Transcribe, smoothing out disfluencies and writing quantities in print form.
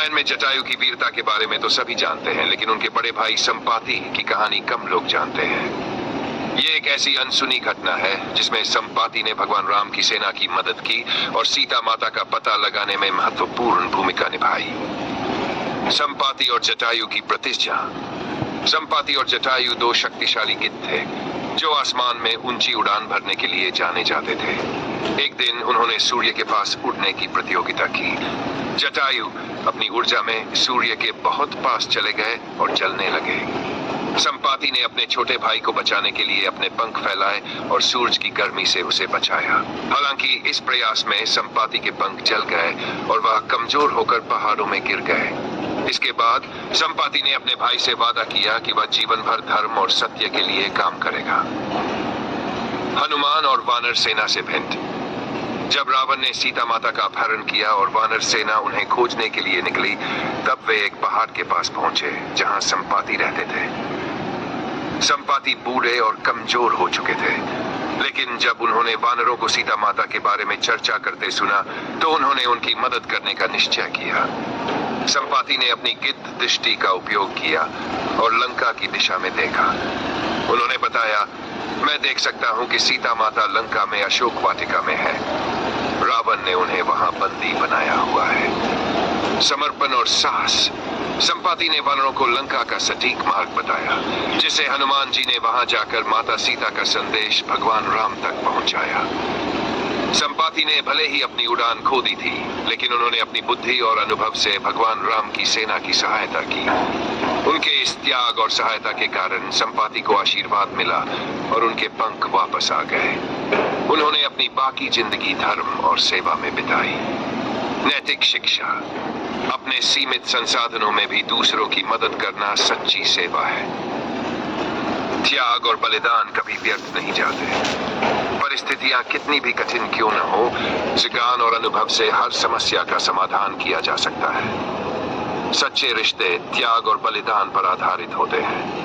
रामायण में जटायु की वीरता के बारे में तो सभी जानते हैं, लेकिन उनके बड़े भाई संपाति की कहानी कम लोग जानते हैं। ये एक ऐसी अनसुनी घटना है जिसमें संपाति ने भगवान राम की सेना की मदद की और सीता माता का पता लगाने में महत्वपूर्ण भूमिका निभाई। संपाति और जटायु की प्रतिष्ठा। संपाति और जटायु दो शक्तिशाली गिद्ध थे जो आसमान में ऊंची उड़ान भरने के लिए जाने जाते थे। एक दिन उन्होंने सूर्य के पास उड़ने की प्रतियोगिता की। जटायु अपनी ऊर्जा में सूर्य के बहुत पास चले गए और जलने लगे। संपाति ने अपने छोटे भाई को बचाने के लिए अपने पंख फैलाए और सूरज की गर्मी से उसे बचाया। हालांकि इस प्रयास में संपाति के पंख जल गए और वह कमजोर होकर पहाड़ों में गिर गए। इसके बाद संपाति ने अपने भाई से वादा किया कि वह जीवन भर धर्म और सत्य के लिए काम करेगा। हनुमान और वानर सेना से भेंट। जब रावण ने सीता माता का अपहरण किया और वानर सेना उन्हें खोजने के लिए निकली, तब वे एक पहाड़ के पास पहुंचे जहां संपाति रहते थे। संपाति बूढ़े और कमजोर हो चुके थे, लेकिन जब उन्होंने वानरों को सीता माता के बारे में चर्चा करते सुना तो उन्होंने उनकी मदद करने का निश्चय किया। संपाति ने अपनी गिद्ध दृष्टि का उपयोग किया और लंका की दिशा में देखा। उन्होंने बताया, मैं देख सकता हूं कि सीता माता लंका में अशोक वाटिका में है। रावण ने उन्हें वहां बंदी बनाया हुआ है। समर्पण और साहस। संपाति ने वानरों को लंका का सटीक मार्ग बताया, जिसे हनुमान जी ने वहां जाकर माता सीता का संदेश भगवान राम तक पहुंचाया। संपाति ने भले ही अपनी उड़ान खो दी थी, लेकिन उन्होंने अपनी बुद्धि और अनुभव से भगवान राम की सेना की सहायता की। उनके इस त्याग और सहायता के कारण संपाति को आशीर्वाद मिला और उनके पंख वापस आ गए। उन्होंने अपनी बाकी जिंदगी धर्म और सेवा में बिताई। नैतिक शिक्षा। अपने सीमित संसाधनों में भी दूसरों की मदद करना सच्ची सेवा है। त्याग और बलिदान कभी व्यर्थ नहीं जाते। परिस्थितियां कितनी भी कठिन क्यों न हो, ज्ञान और अनुभव से हर समस्या का समाधान किया जा सकता है। सच्चे रिश्ते त्याग और बलिदान पर आधारित होते हैं।